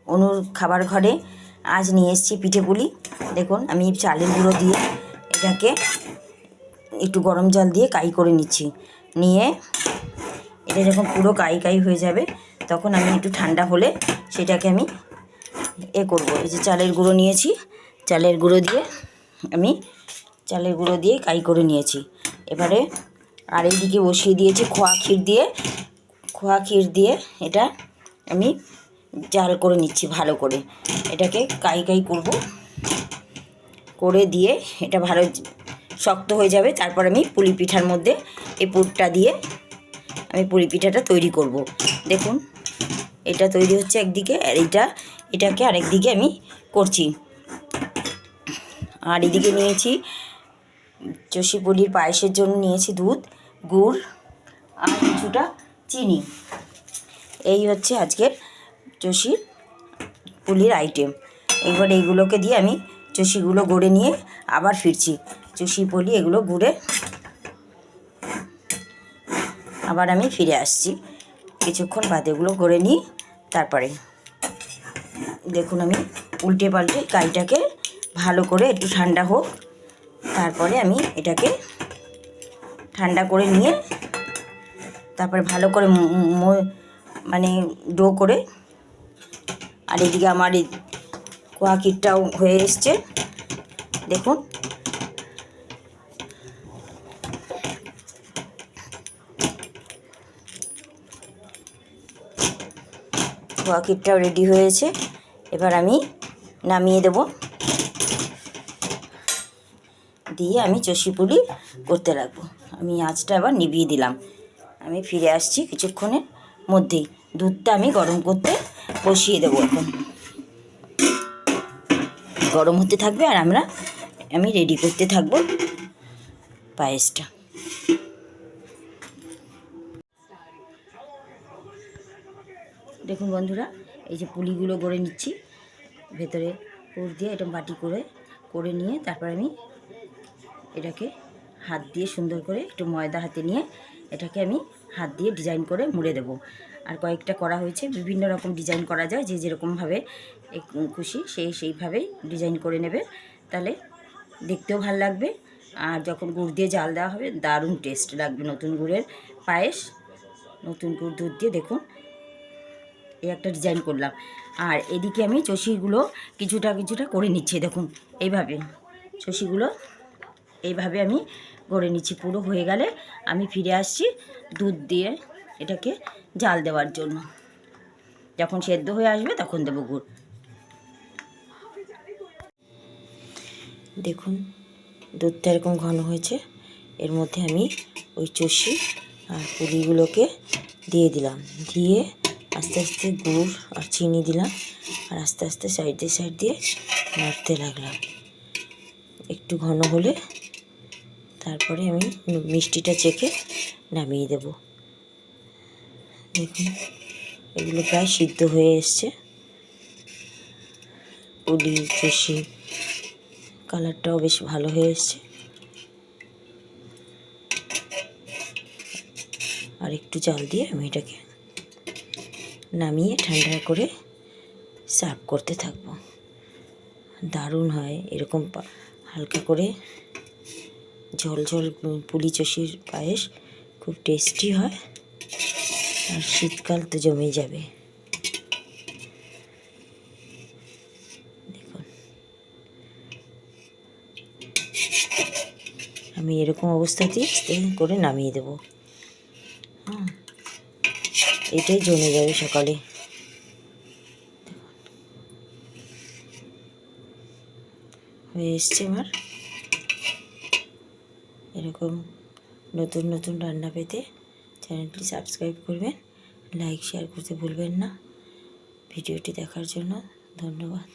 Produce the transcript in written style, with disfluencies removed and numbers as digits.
অনুর খাবার ঘরে আজ নিয়ে এসেছি পিঠে পুলি। দেখুন আমি চালের গুঁড়ো দিয়ে এটাকে একটু গরম জল দিয়ে কাই করে নিচ্ছি। নিয়ে এটা যখন পুরো কাই কাই হয়ে যাবে তখন আমি একটু ঠান্ডা হলে সেটাকে আমি করব। এই যে চালের গুঁড়ো নিয়েছি, চালের গুঁড়ো দিয়ে কাই করে নিয়েছি। এবারে আর এইদিকে বসিয়ে দিয়েছি খোয়া ক্ষীর দিয়ে এটা আমি জাল করে নিচ্ছি ভালো করে। এটাকে কাই কাই করব, করে দিয়ে এটা ভালো শক্ত হয়ে যাবে। তারপর আমি পুলি পিঠার মধ্যে এই পুরটা দিয়ে আমি পুলি পিঠাটা তৈরি করব। দেখুন এটা তৈরি হচ্ছে একদিকে, আর এটাকে আরেক দিকে আমি করছি। আর এদিকে নিয়েছি চষি পুলির পায়েসের জন্য নিয়েছি দুধ, গুড় আর কিছুটা চিনি। এই হচ্ছে আজকের চষি পুলির আইটেম। এবার এইগুলোকে দিয়ে আমি চষিগুলো গড়ে নিয়ে আবার ফিরছি। চষি পুলি এগুলো গুড়ে আবার আমি ফিরে আসছি কিছুক্ষণ বাদে। এগুলো গড়ে নিই, তারপরে দেখুন আমি উল্টে পাল্টে কাইটাকে ভালো করে একটু ঠান্ডা হোক, তারপরে আমি এটাকে ঠান্ডা করে নিয়ে তারপরে ভালো করে মানে ডো করে। আর এদিকে আমার এই খোয়া ক্ষীরটাও হয়ে এসছে। দেখুন খোয়া ক্ষীরটাও রেডি হয়েছে। এবার আমি নামিয়ে দেব, দিয়ে আমি চষি পুলি করতে লাগবো। আমি আঁচটা আবার নিভিয়ে দিলাম। আমি ফিরে আসছি কিছুক্ষণের মধ্যেই। দুধটা আমি গরম করতে বসিয়ে দেবো। এখন গরম হতে থাকবে আর আমি রেডি করতে থাকবো পায়েসটা। দেখুন বন্ধুরা, এই যে পুলিগুলো গড়ে নিচ্ছি, ভেতরে পুর দিয়ে এটা বাটি করে নিয়ে তারপর আমি এটাকে হাত দিয়ে সুন্দর করে একটু ময়দা হাতে নিয়ে এটাকে আমি হাত দিয়ে ডিজাইন করে মুড়ে দেব। আর কয়েকটা করা হয়েছে, বিভিন্ন রকম ডিজাইন করা যায়, যে যেরকমভাবে খুশি সেইভাবেই ডিজাইন করে নেবে, তাহলে দেখতেও ভালো লাগবে। আর যখন গুড় দিয়ে জাল দেওয়া হবে দারুণ টেস্ট লাগবে। নতুন গুড়ের পায়েস, নতুন গুড় দুধ দিয়ে দেখুন এই একটা ডিজাইন করলাম। আর এদিকে আমি চষিগুলো কিছুটা করে নিচ্ছি। দেখুন এইভাবে চষিগুলো এইভাবে আমি গড়ে নিচ্ছি। পুরো হয়ে গেলে আমি ফিরে আসছি দুধ দিয়ে এটাকে জাল দেওয়ার জন্য। যখন সেদ্ধ হয়ে আসবে তখন দেবো গুড়। দেখুন দুধটা এরকম ঘন হয়েছে। এর মধ্যে আমি ওই চষি আর পুলিগুলোকে দিয়ে দিলাম, দিয়ে আস্তে আস্তে গুড় আর চিনি দিলাম, আর আস্তে আস্তে সাইড দিয়ে নাড়তে লাগলাম। একটু ঘন হলে তারপরে আমি মিষ্টিটা চেখে নামিয়ে দেব। দেখুন এগুলো প্রায় সিদ্ধ হয়ে এসছে। পুলি চষি কালারটাও বেশ ভালো হয়ে এসছে। আর একটু জাল দিয়ে আমি এটাকে নামিয়ে ঠান্ডা করে সার্ভ করতে থাকবো। দারুণ হয় এরকম হালকা করে ঝোল পুলি চষির পায়েস, খুব টেস্টি হয়। আর শীতকাল তো জমে যাবে। দেখুন আমি এরকম অবস্থাতেই করে নামিয়ে দেব। এটাই জমে যাবে সকালে। হয়ে এসছে আমার। এরকম নতুন রান্না পেতে চ্যানেলটি সাবস্ক্রাইব করবেন, লাইক শেয়ার করতে ভুলবেন না। ভিডিওটি দেখার জন্য ধন্যবাদ।